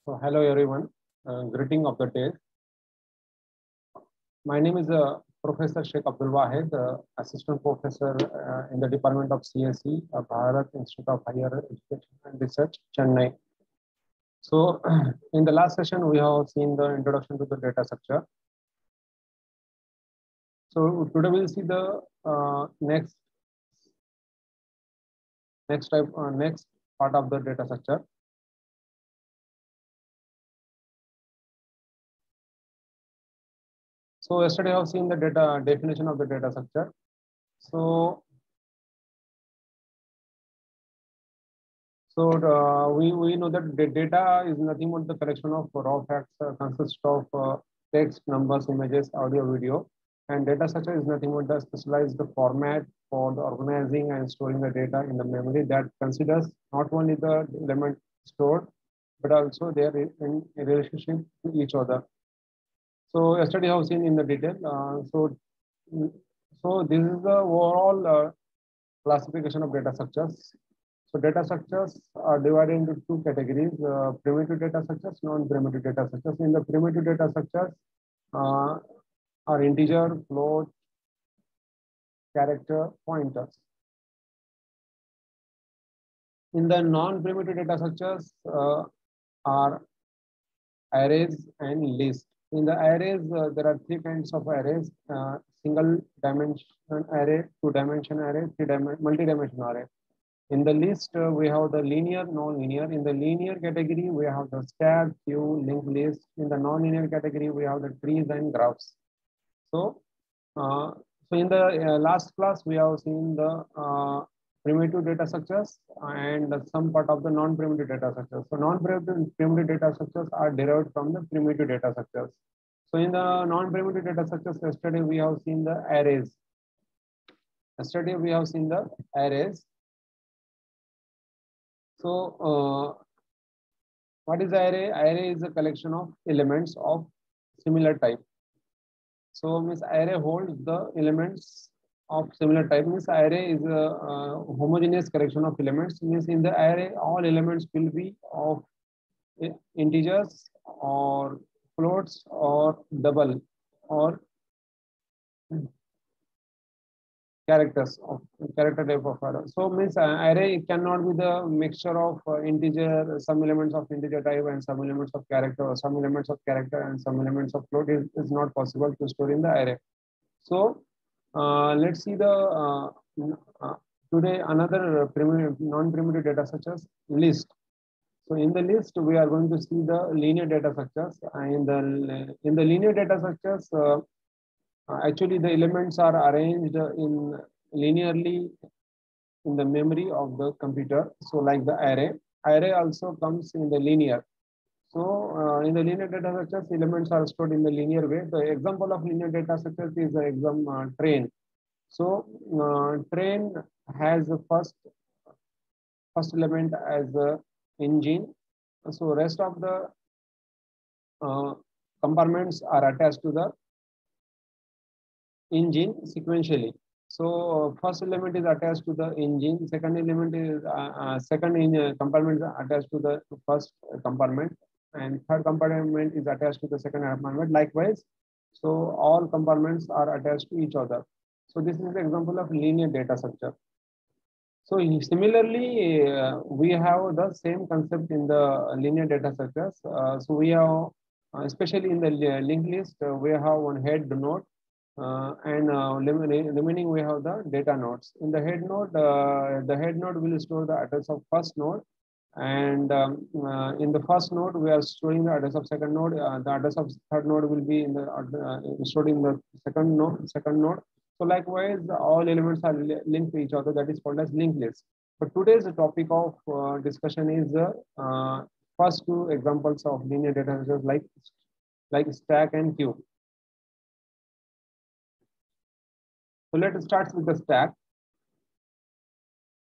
So hello everyone, greeting of the day. My name is Professor Sheikh Abdul Wahid, Assistant Professor in the Department of CSE, Bharat Institute of Higher Education and Research, Chennai. So in the last session, we have seen the introduction to the data structure. So today we'll see the next part of the data structure. So yesterday I have seen the data definition of the data structure. So we know that the data is nothing but the collection of raw facts, consists of text, numbers, images, audio, video, and data structure is nothing but the specialized format for the organizing and storing the data in the memory that considers not only the element stored but also their in relationship to each other. So yesterday I have seen in the detail. So this is the overall classification of data structures. So data structures are divided into two categories, primitive data structures, non-primitive data structures. In the primitive data structures are integer, float, character, pointers. In the non-primitive data structures are arrays and lists. In the arrays, there are three kinds of arrays, single dimension array, two-dimension array, multi-dimension array. In the list, we have the linear, non-linear. In the linear category, we have the stack, queue, linked list. In the non-linear category, we have the trees and graphs. So in the last class, we have seen the primitive data structures and some part of the non-primitive data structures. So non-primitive data structures are derived from the primitive data structures. So in the non-primitive data structures, yesterday we have seen the arrays. So what is array? Array is a collection of elements of similar type. So means array holds the elements of similar type. Means array is a homogeneous collection of elements. Means in the array, all elements will be of integers or floats or double or characters of character type of array. So means array cannot be the mixture of integer, some elements of integer type and some elements of character, or some elements of character and some elements of float is not possible to store in the array. So let's see the today another non-primitive data such as list. So in the list, we are going to see the linear data structures. In the linear data structures, actually the elements are arranged in linearly in the memory of the computer. So like the array also comes in the linear. So in the linear data structures, elements are stored in the linear way. The example of linear data structures is the train. So train has the first element as the engine. So rest of the compartments are attached to the engine sequentially. So first element is attached to the engine. Second element is compartment is attached to the first compartment, and third compartment is attached to the second compartment. Likewise, so all compartments are attached to each other. So this is the example of linear data structure. So similarly, we have the same concept in the linear data structures. So we have, especially in the linked list, we have one head node, and remaining we have the data nodes. In the head node will store the address of first node, and in the first node we are storing the address of second node. The address of third node will be in the stored in the second node. So likewise, all elements are linked to each other. That is called as linked list. But today's topic of discussion is first two examples of linear data structures like stack and queue. So let's start with the stack.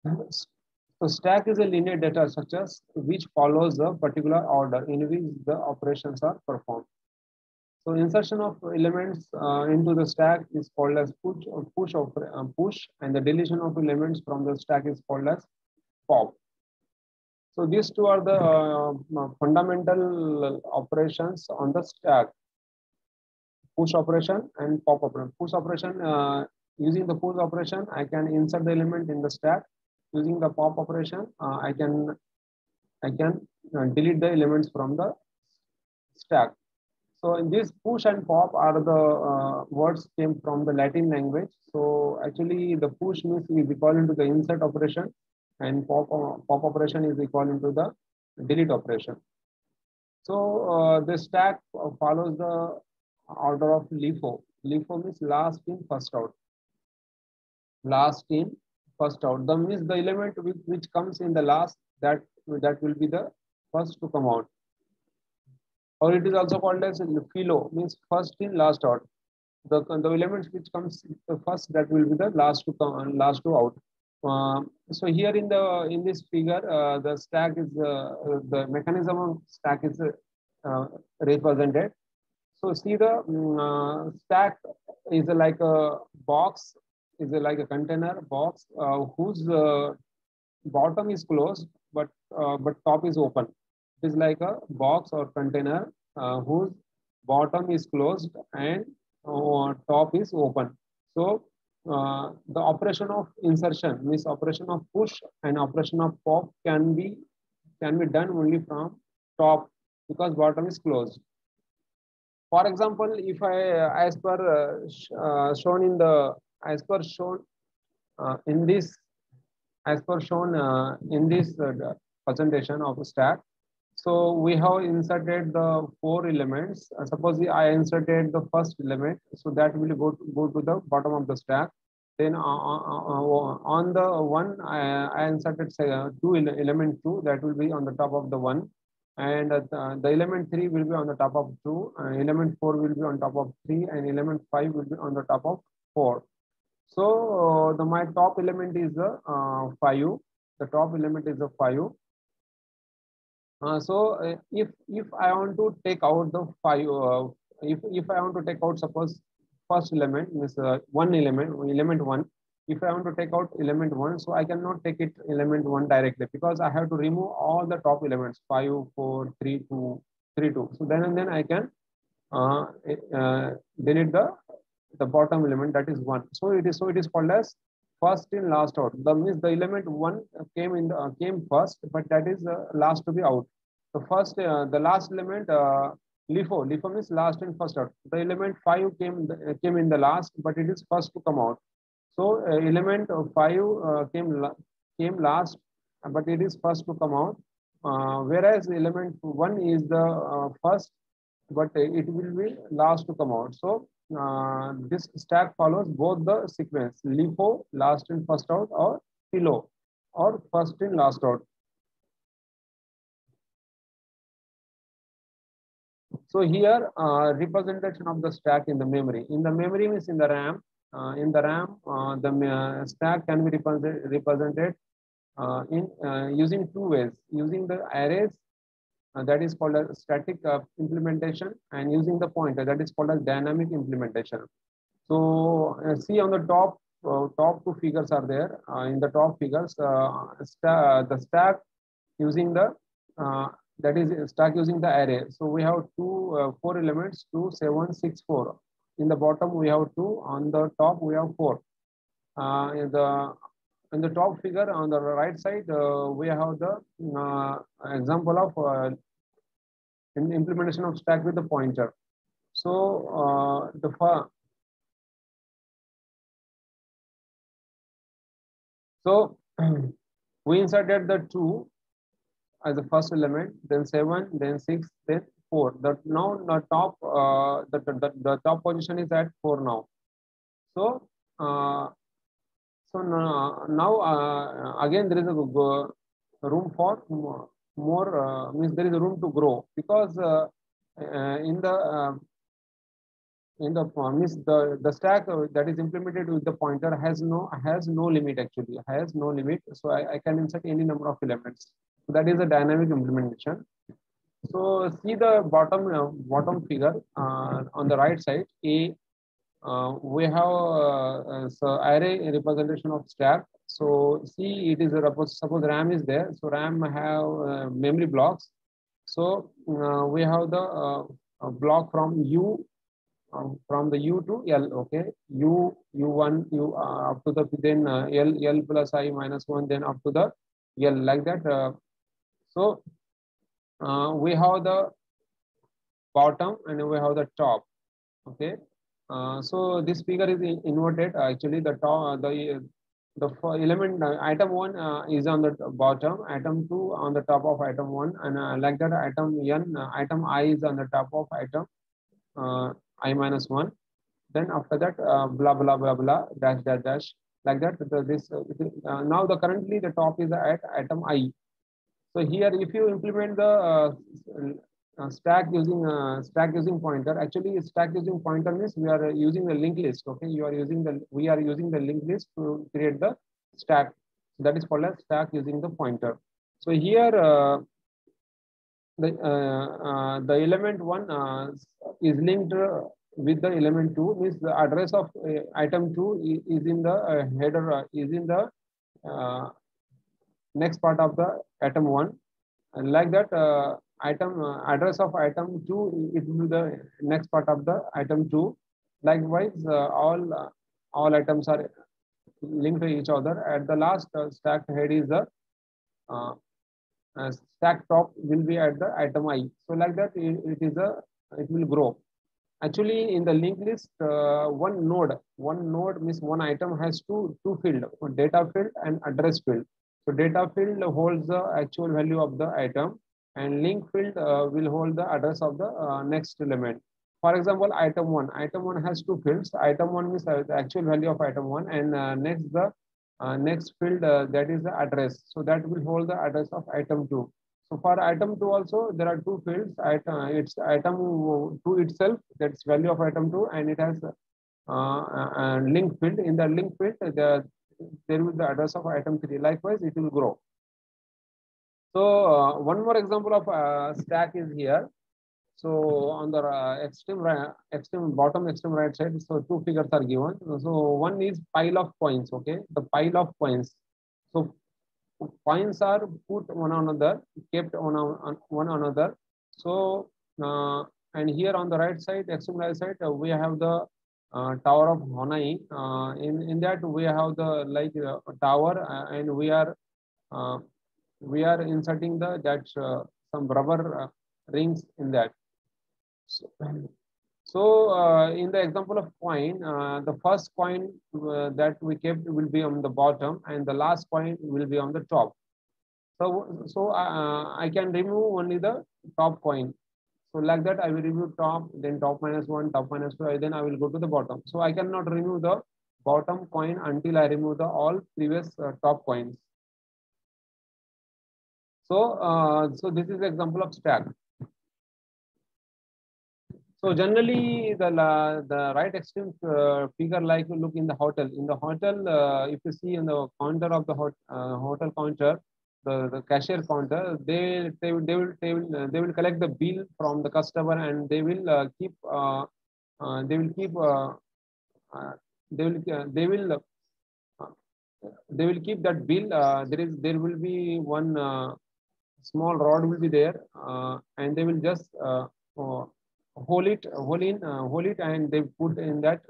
So stack is a linear data structure which follows a particular order in which the operations are performed. So insertion of elements into the stack is called as push, and the deletion of elements from the stack is called as pop. So these two are the fundamental operations on the stack: push operation and pop operation. Push operation, using the push operation, I can insert the element in the stack. Using the pop operation, I can delete the elements from the stack. So in this push and pop are the words came from the Latin language. So actually the push means is equivalent to the insert operation, and pop operation is equivalent to the delete operation. So the stack follows the order of LIFO. LIFO means last in, first out. Last in, first out. The means the element which comes in the last, that will be the first to come out. Or it is also called as philo, means first in, last out. The elements which comes first, that will be the last to come, last to out. So here in this figure, the stack is the mechanism of stack is represented. So see the stack is like a box, is like a container box whose bottom is closed, but top is open. It is like a box or container whose bottom is closed and top is open. So the operation of insertion means operation of push and operation of pop can be done only from top, because bottom is closed. For example, if I as per shown in the as per shown in this as per shown in this presentation of a stack. So we have inserted the 4 elements. Suppose I inserted the first element, so that will go to the bottom of the stack. Then on the one, I inserted element 2, that will be on the top of the 1. And the element 3 will be on the top of 2, element 4 will be on top of 3, and element 5 will be on the top of 4. So my top element is the 5. The top element is the 5. So if I want to take out the 5, if I want to take out, suppose first element means one element 1. If I want to take out element 1, so I cannot take it element 1 directly, because I have to remove all the top elements 5, 4, 3, 2, 3, 2. So then I can delete the bottom element, that is 1. So it is called as first in, last out. The means the element 1 came first, but that is last to be out. The last element LIFO means last in, first out. The element 5 came in the last, but it is first to come out. So element 5 came last, but it is first to come out. Whereas element 1 is the first, but it will be last to come out. So this stack follows both the sequence: LIFO, last in, first out, or philo, or first in, last out. So here representation of the stack in the memory. In the memory means in the RAM. In the RAM, the stack can be represented in using 2 ways: using the arrays, that is called a static implementation, and using the pointer, that is called a dynamic implementation. So see on the top 2 figures are there. In the top figures, the stack using the that is stack using the array. So we have 4 elements: 2, 7, 6, 4. In the bottom we have 2. On the top we have 4. In the top figure on the right side, we have the example of implementation of stack with the pointer. So we inserted the 2 as the first element, then 7, then 6, then 4. Now the top the top position is at 4 now. So now again there is a room for more, means there is a room to grow, because in the means the stack that is implemented with the pointer has no limit, actually has no limit. So I can insert any number of elements. So that is a dynamic implementation. So see the bottom figure on the right side. We have so array representation of stack. So see, it is suppose RAM is there. So RAM have memory blocks. So we have the block from U, from the U to L. Okay, U1 U up to the then L plus I minus 1, then up to the L, like that. So we have the bottom and we have the top. Okay, so this figure is inverted. Actually, the top, the element item 1 is on the bottom, item 2 on the top of item 1, and like that item n, item I is on the top of item I minus 1. Then after that blah blah blah blah dash dash dash, like that. Now the currently the top is at item I. So here, if you implement the stack using pointer, actually stack using pointer means we are using the linked list. Okay, we are using the linked list to create the stack. That is called as stack using the pointer. So here the element 1 is linked with the element 2, means the address of item 2 is in the header, is in the next part of the item 1, and like that item address of item 2, it will be the next part of the item 2. Likewise all items are linked to each other. At the last stack head is the uh, stack top will be at the item I. So like that it will grow. Actually, in the linked list, one node means one item has two field, data field and address field. So data field holds the actual value of the item, and link field will hold the address of the next element. For example, item 1. Item 1 has two fields. Item 1 means the actual value of item 1, and next field that is the address. So that will hold the address of item 2. So for item 2 also there are two fields. It's item 2 itself, that's value of item 2, and it has a link field. In the link field, there will be the address of item 3. Likewise, it will grow. So one more example of stack is here. So on the bottom extreme right side, so two figures are given. So one is pile of coins. Okay, the pile of coins. So coins are put one another, kept on one another. So and here on the right side, extreme right side, we have the Tower of Hanoi. In that we have the like tower, and we are inserting some rubber rings in that. So in the example of coin, the first coin that we kept will be on the bottom, and the last coin will be on the top. So I can remove only the top coin. So like that, I will remove top, then top minus 1, top minus 2, then I will go to the bottom. So I cannot remove the bottom coin until I remove the all previous top coins. So this is the example of stack. So generally, the right extreme figure, like you look in the hotel. In the hotel, if you see in the counter of the hotel counter, the cashier counter, they will collect the bill from the customer, and they will keep they will keep they will keep that bill. There will be one small rod will be there, and they will just hold it, and they put in that.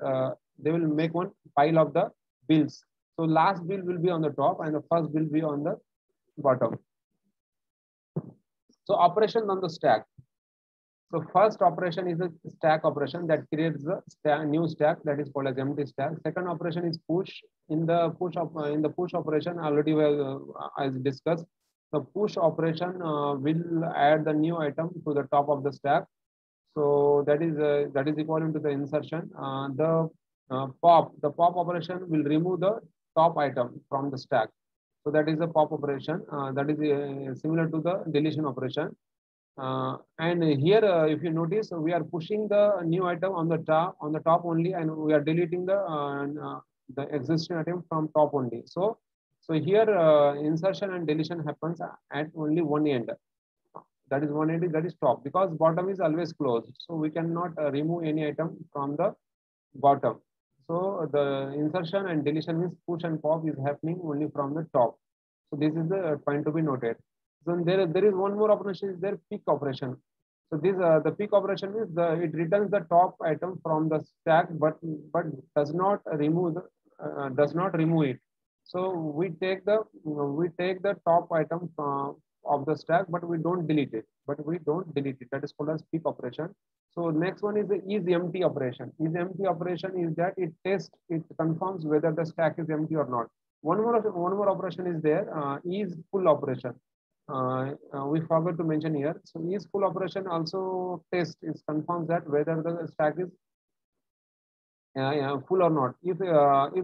They will make one pile of the bills. So last bill will be on the top, and the first bill will be on the bottom. So operation on the stack. So first operation is a stack operation that creates the new stack, that is called as empty stack. Second operation is push. In the push operation, already as discussed, the push operation will add the new item to the top of the stack. So that is equivalent to the insertion. The pop operation will remove the top item from the stack. So that is a pop operation. That is similar to the deletion operation. And here, if you notice, we are pushing the new item on the top only, and we are deleting the existing item from top only. So here insertion and deletion happens at only one end. That is one end, that is top, because bottom is always closed. So we cannot remove any item from the bottom. So the insertion and deletion means push and pop is happening only from the top. So this is the point to be noted. So there is one more operation is there, pick operation. So this the pick operation is it returns the top item from the stack, but does not remove it. So we take the top item of the stack, but we don't delete it. That is called as pick operation. So next one is the is empty operation. Is empty operation is that it confirms whether the stack is empty or not. One more operation is there, is full operation. We forgot to mention here. So is full operation also is confirms that whether the stack is full or not. If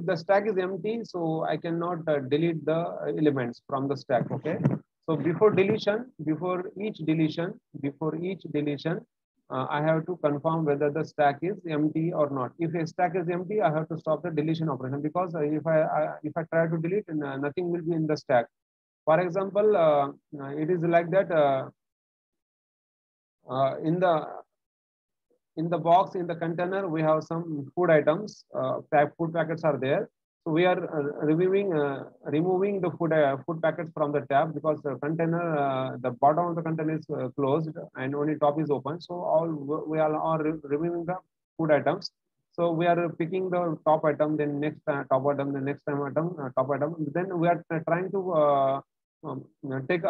the stack is empty, so I cannot delete the elements from the stack. Okay. So before each deletion, I have to confirm whether the stack is empty or not. If a stack is empty, I have to stop the deletion operation, because if I try to delete, nothing will be in the stack. For example, it is like that in the box, in the container, we have some food items. Food packets are there. So we are removing the food packets from the tab, because the container, the bottom of the container is closed and only top is open. So we are all removing the food items. So we are picking the top item, then next top item, the next time item, top item. Then we are trying to take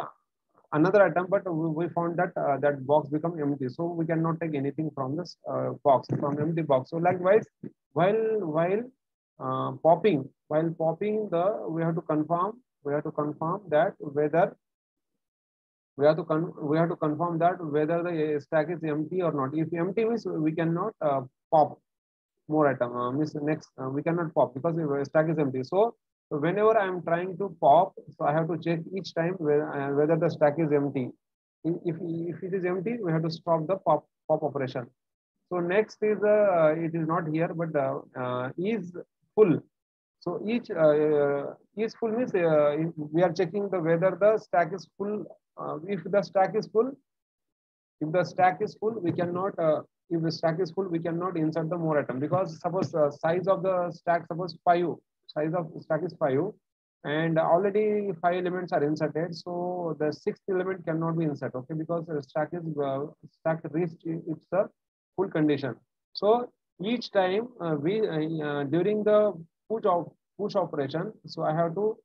another item, but we found that that box become empty, so we cannot take anything from this from empty box. So likewise, while popping the we have to confirm that whether we have to confirm that whether the stack is empty or not. If empty means we cannot pop more item. Means next we cannot pop because the stack is empty. So whenever I am trying to pop, so I have to check each time whether the stack is empty. If it is empty, we have to stop the pop operation. So next is it is not here, but is full. So is full means we are checking whether the stack is full. If the stack is full, we cannot. If the stack is full, we cannot insert the more item, because suppose size of the stack, suppose 5. Size of stack is 5, and already 5 elements are inserted. So the 6th element cannot be inserted. Okay, because the stack reached its full condition. So each time during the push operation, so I have to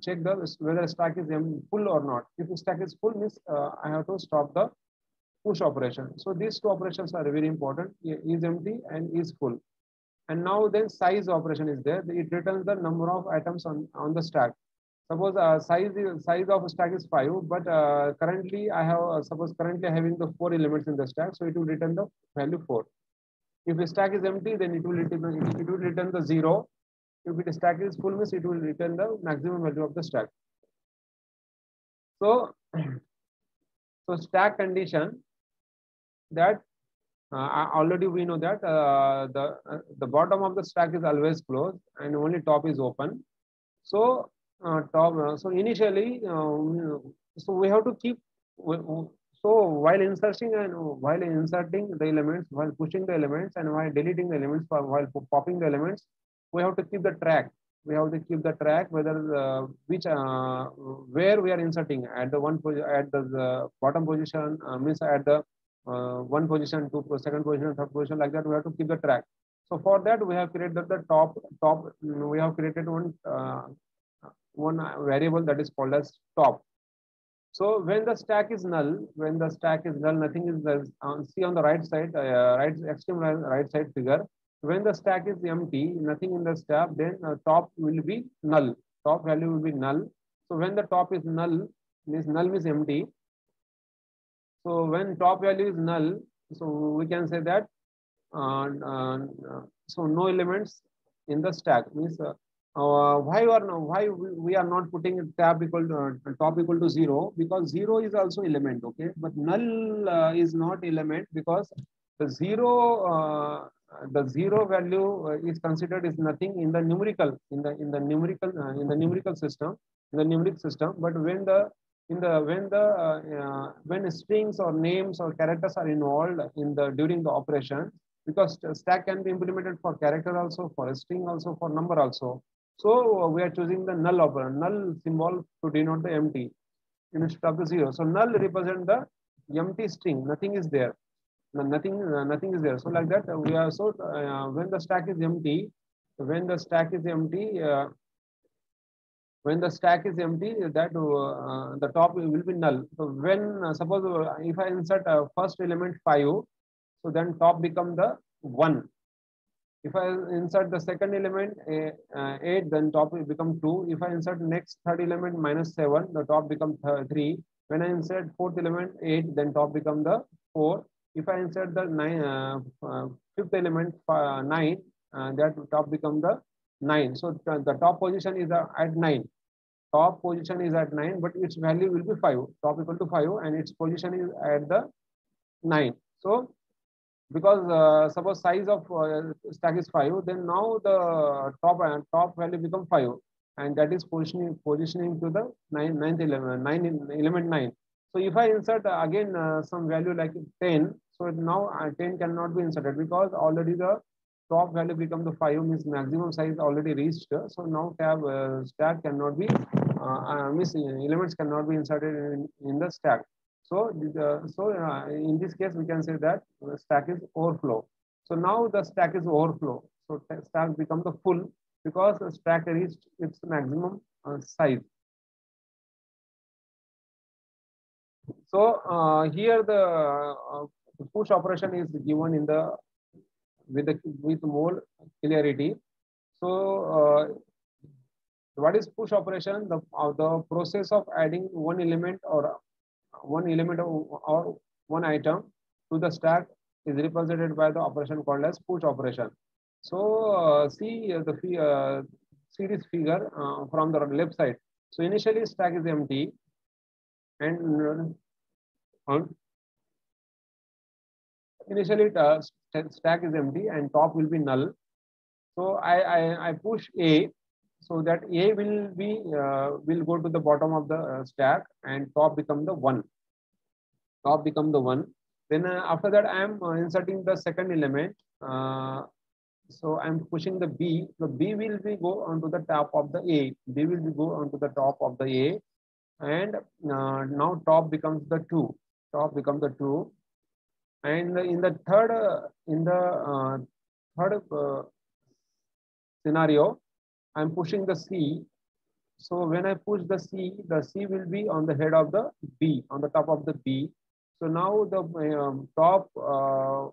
check whether stack is full or not. If the stack is full, means I have to stop the push operation. So these two operations are very important, is empty and is full. And now then size operation is there. It returns the number of items on the stack. Suppose size of stack is 5, but currently I have currently having the 4 elements in the stack, so it will return the value 4. If the stack is empty, then it will return the 0. If the stack is full, means it will return the maximum value of the stack. So stack condition, that already we know that the bottom of the stack is always closed and only top is open. So so initially, so we have to keep. So while inserting the elements, while pushing the elements, and while deleting the elements, while popping the elements, we have to keep the track. We have to keep the track whether where we are inserting at the bottom position, means at the one position, second position, third position, like that. We have to keep the track. So for that, we have created the top. We have created one variable that is called as top. So when the stack is null, nothing is there. See on the right side, extreme right side figure. When the stack is empty, nothing in the stack, then top will be null. Top value will be null. So when the top is null means empty. So when top value is null, so we can say that so no elements in the stack. Means why we are not putting top equal to 0, because 0 is also element. Okay, but null is not element, because the zero value is considered is nothing in the numerical system, but when strings or names or characters are involved during the operation, because stack can be implemented for character also, for a string also, for number also. So we are choosing the null operation, null symbol to denote the empty instead of the zero. So null represent the empty string, nothing is there. Nothing is there. So like that we are, so when the stack is empty, when the stack is empty, when the stack is empty, that the top will be null. So when suppose if I insert first element 5, so then top become the 1. If I insert the second element 8, then top will become 2. If I insert next third element -7, the top become 3. When I insert fourth element 8, then top become the 4. If I insert the fifth element 9, that top become the 9. So the top position is at 9. Top position is at 9, but its value will be 5. Top equal to 5, and its position is at the 9. So because suppose size of stack is 5, then now the top value become 5, and that is positioning to the ninth element 9. So if I insert again some value like 10, so now 10 cannot be inserted because already the top value become the 5, means maximum size already reached. So now stack cannot be elements cannot be inserted in the stack. So in this case we can say that the stack is overflow. So now the stack is overflow. So stack become the full because the stack reached its maximum size. So here the push operation is given in the with more clarity. So what is push operation? The process of adding one element or one item to the stack is represented by the operation called as push operation. So see the series figure from the left side. So initially stack is empty, and initially stack is empty and top will be null. So I push A, so that A will go to the bottom of the stack, and top become the 1. Top become the 1. Then after that I am inserting the second element. So I'm pushing the B. So B will be go onto the top of the A. B will be go onto the top of the A, and now top becomes the 2. Top becomes the 2, and in the third scenario, I'm pushing the C. So when I push the C will be on the head of the B, on the top of the B. So now the top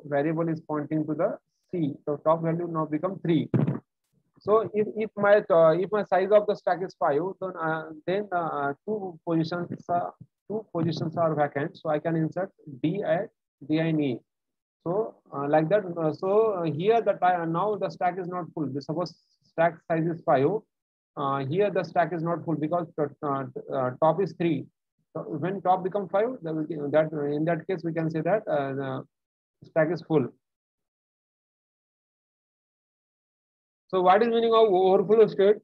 variable is pointing to the C. So top value now become 3. So if my size of the stack is 5, then two positions are vacant. So I can insert D and E. So like that. So here now the stack is not full. Suppose stack size is 5. Here the stack is not full because top is 3. So when top become 5, that in that case we can say that the stack is full. So what is meaning of overflow state?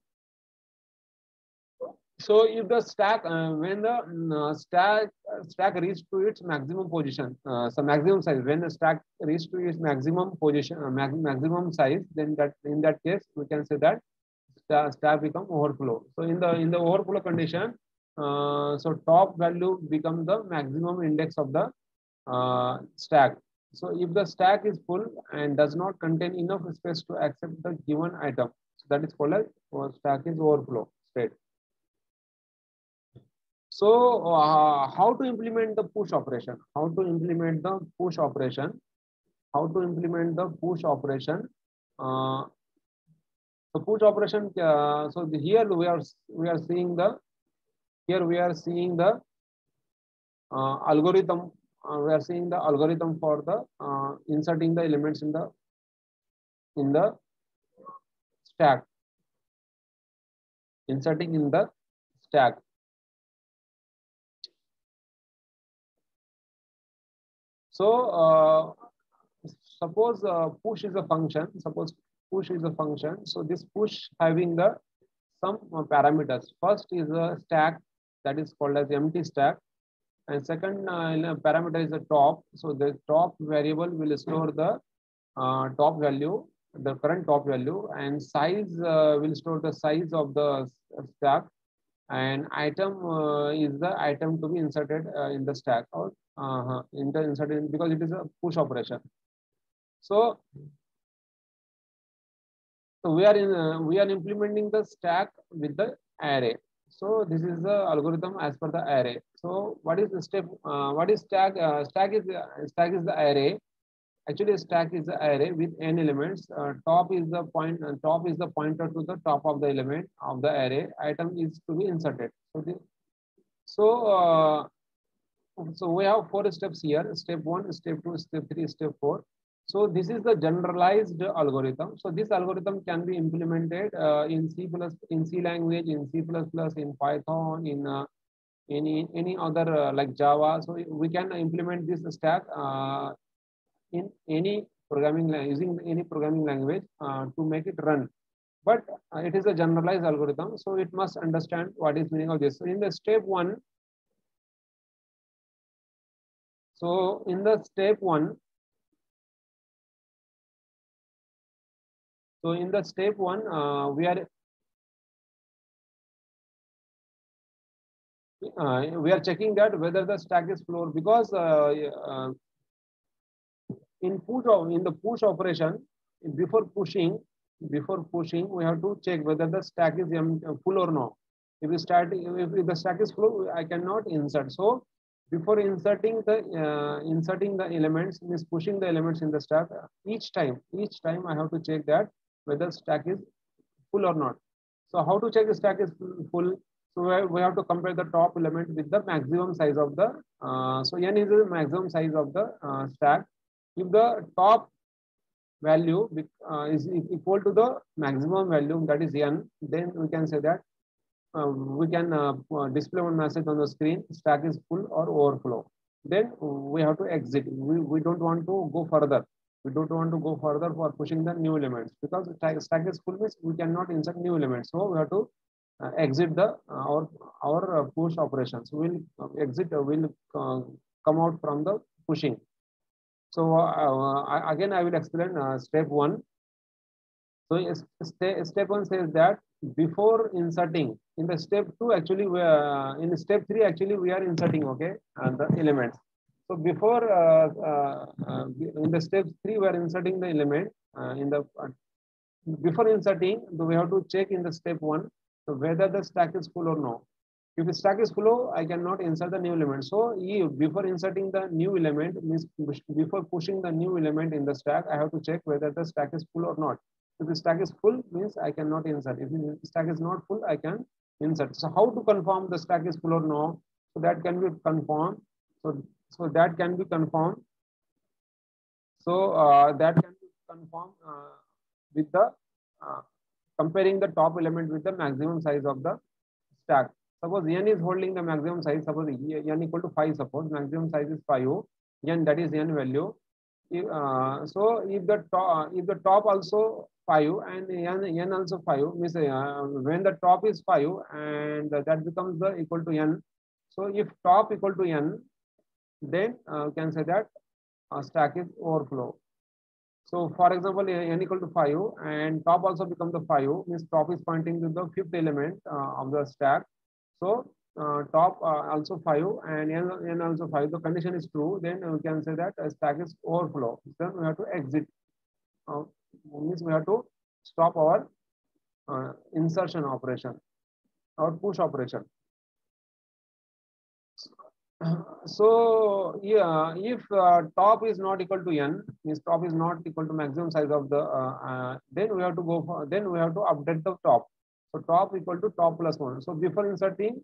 So if the stack when the stack reaches to its maximum position, so maximum size, when the stack reaches to its maximum position, maximum size, then in that case we can say that stack become overflow. So in the overflow condition, so top value become the maximum index of the stack. So if the stack is full and does not contain enough space to accept the given item, so that is called as stack is overflow state. So how to implement the push operation? How to implement the push operation? How to implement the push operation? The push operation. So here we are seeing the algorithm. We are seeing the algorithm for the inserting the elements in the stack. Inserting in the stack. So suppose push is a function. Suppose push is a function. So this push having the some parameters. First is a stack, that is called as empty stack, and second parameter is the top. So the top variable will store the top value, the current top value, and size will store the size of the stack, and item is the item to be inserted in the stack, or in the inserted, because it is a push operation. So we are implementing the stack with the array. So this is the algorithm as per the array. So what is the step? What is stack? Stack is the array. Actually, stack is the array with n elements. Top is the top is the pointer to the top of the element of the array. Item is to be inserted. So, so we have 4 steps here: step 1, step 2, step 3, step 4. So this is the generalized algorithm. So this algorithm can be implemented in in C language, in C++, in Python, in any other like Java. So we can implement this stack in any programming using any programming language to make it run. But it is a generalized algorithm, so it must understand what is meaning of this. So in the step 1, so in the step 1, so in the step 1, we are checking that whether the stack is full, because in the push operation, before pushing, we have to check whether the stack is full or not. If the stack is full, I cannot insert. So before inserting the elements, means pushing the elements in the stack, each time I have to check that whether stack is full or not. So how to check the stack is full? So we have to compare the top element with the maximum size of the, so n is the maximum size of the stack. If the top value is equal to the maximum value, that is n, then we can say that we can display one message on the screen: stack is full or overflow. Then we have to exit. We don't want to go further. We don't want to go further for pushing the new elements, because stack is full means we cannot insert new elements. So we have to exit the our push operations. We'll exit. Will come out from the pushing. So again, I will explain step 1. So step 1 says that before inserting, in the step 2, actually in step 3, actually we are inserting, okay, the elements. So before in the step 3, we are inserting the element in the before inserting, we have to check in the step 1 whether the stack is full or no. If the stack is full, I cannot insert the new element. So before inserting the new element, means before pushing the new element in the stack, I have to check whether the stack is full or not. If the stack is full, means I cannot insert. If the stack is not full, I can insert. So how to confirm the stack is full or no? So that can be confirmed. So that can be confirmed. So that can be confirmed with the comparing the top element with the maximum size of the stack. Suppose n is holding the maximum size. Suppose n equal to 5. Suppose maximum size is 5. N, that is n value. So if the top also 5 and n also 5, means when the top is 5 and that becomes the equal to n. So if top equal to n, then can say that stack is overflow. So for example, n equal to 5 and top also becomes the 5, means top is pointing to the 5th element of the stack. So top also 5 and n also 5. The condition is true. Then we can say that stack is overflow. Then we have to exit. Means we have to stop our insertion operation, or push operation. So yeah, if top is not equal to n, means top is not equal to maximum size of the, then we have to go for, then we have to update the top. So top equal to top plus 1. So before inserting,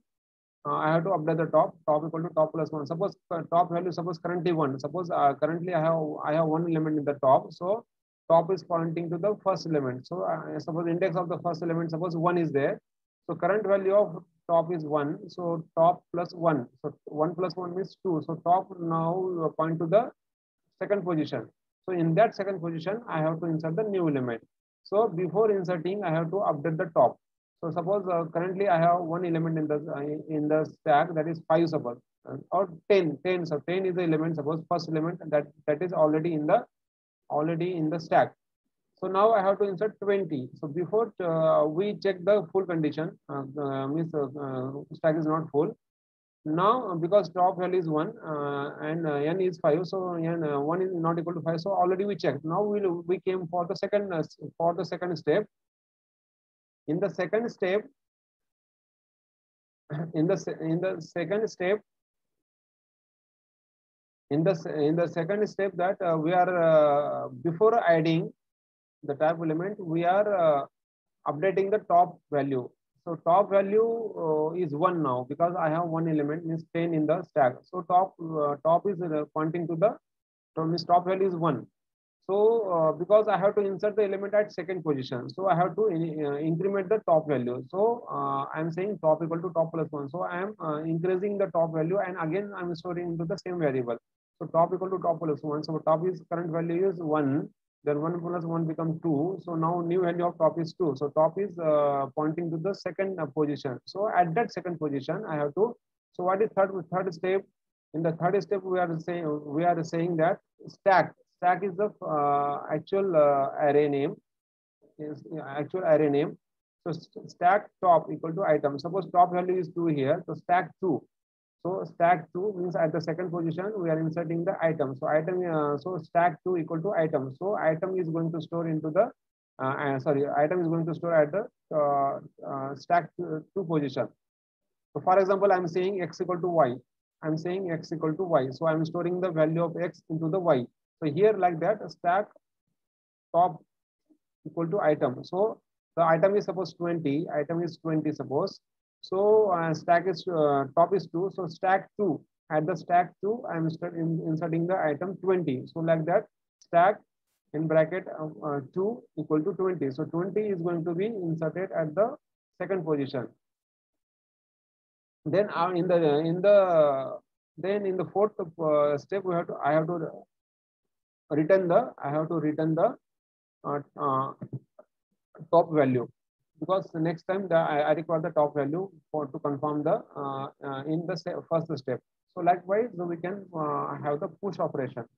I have to update the top equal to top plus 1. Suppose top value, suppose currently 1. Suppose currently I have one element in the top. So top is pointing to the first element. So suppose index of the first element, suppose 1 is there. So current value of top is 1. So top plus 1. So 1 plus 1 means 2. So top now point to the second position. So in that second position, I have to insert the new element. So before inserting, I have to update the top. So suppose currently I have one element in the stack, that is 5, suppose, or 10. So 10 is the element. Suppose first element that is already in the already in the stack. So now I have to insert 20. So before we check the full condition, means stack is not full. Now because top value is 1 and n is 5, so n 1 is not equal to 5. So already we checked. Now we came for the second step. In the second step, in the second step, in the second step that we are before adding the type element, we are updating the top value. So top value is 1 now because I have one element, means 10 in the stack. So top is pointing to the, so means top value is 1. So because I have to insert the element at second position, so I have to increment the top value. So I am saying top equal to top plus 1. So I am increasing the top value, and again I am storing into the same variable. So top equal to top plus 1. So top is current value is 1. Then 1 plus 1 becomes 2. So now new value of top is 2. So top is pointing to the second position. So at that second position, I have to. So what is third step? In the third step, we are saying that stack is the actual array name. Is actual array name. So stack top equal to item. Suppose top value is 2 here. So stack 2. So stack 2 means at the second position we are inserting the item. So item, so stack 2 equal to item. So item is going to store into the item is going to store at the stack 2 position. So for example, I'm saying x equal to y. I'm saying x equal to y. So I'm storing the value of x into the y. So here like that, stack top equal to item. So the item is suppose 20. Item is 20 suppose. So stack is top is 2. So stack 2, at the stack 2, I'm inserting the item 20. So like that, stack in bracket 2 equal to 20. So 20 is going to be inserted at the second position. Then in the fourth step, I have to return the top value, because the next time I require the top value to confirm the in the first step. So likewise, we can have the push operation.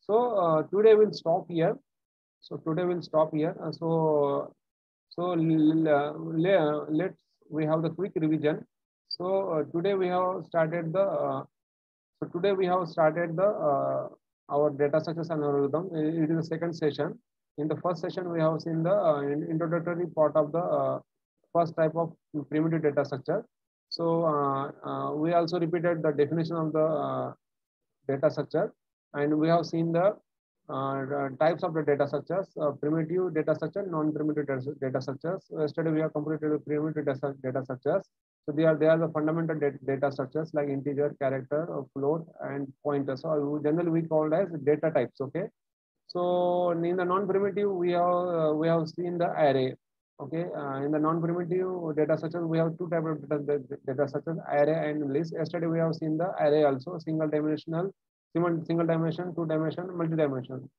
So today we'll stop here. Let's we have the quick revision. So today we have started the our data structures and algorithm. It is the second session. In the first session, we have seen the introductory part of the first type of primitive data structure. So we also repeated the definition of the data structure, and we have seen the types of the data structures: primitive data structure, non-primitive data structures. Yesterday we have completed the primitive data structures. So they are the fundamental data structures like integer, character, float, and pointer. So generally we call as data types. Okay. So in the non-primitive, we have seen the array. Okay, in the non-primitive data structure, we have two types of data structures: array and list. Yesterday we have seen the array also, single dimension, two-dimension, multi-dimension.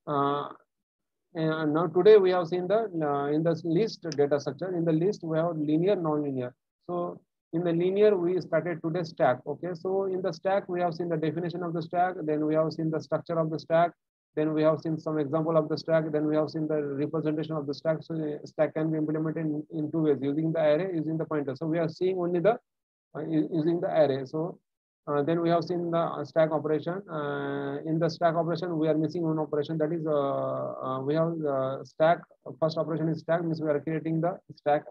And now today we have seen the in the list data structure. In the list we have linear, non-linear. So in the linear we started today stack. Okay, so in the stack we have seen the definition of the stack. Then we have seen the structure of the stack. Then we have seen some example of the stack. Then we have seen the representation of the stack. So stack can be implemented in two ways: using the array, using the pointer. So we are seeing only the using the array. So then we have seen the stack operation. In the stack operation, we are missing one operation, that is we have stack. First operation is stack, means we are creating the stack,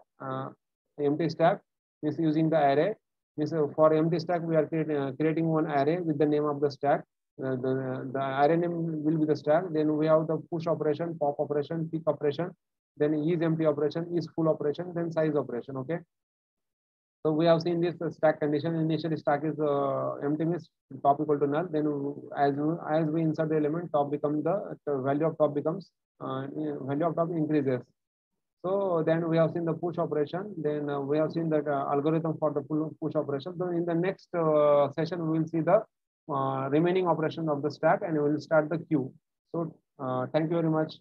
empty stack, means using the array. Means for empty stack, we are creating one array with the name of the stack. The array name will be the stack. Then we have the push operation, pop operation, pick operation, then is empty operation, is full operation, then size operation. Okay. So we have seen this stack condition. Initially stack is empty, means top equal to null. Then as we insert the element, top becomes the value of top becomes value of top increases. So then we have seen the push operation. Then we have seen that algorithm for the push operation. So in the next session, we will see the remaining operation of the stack, and we will start the queue. So thank you very much.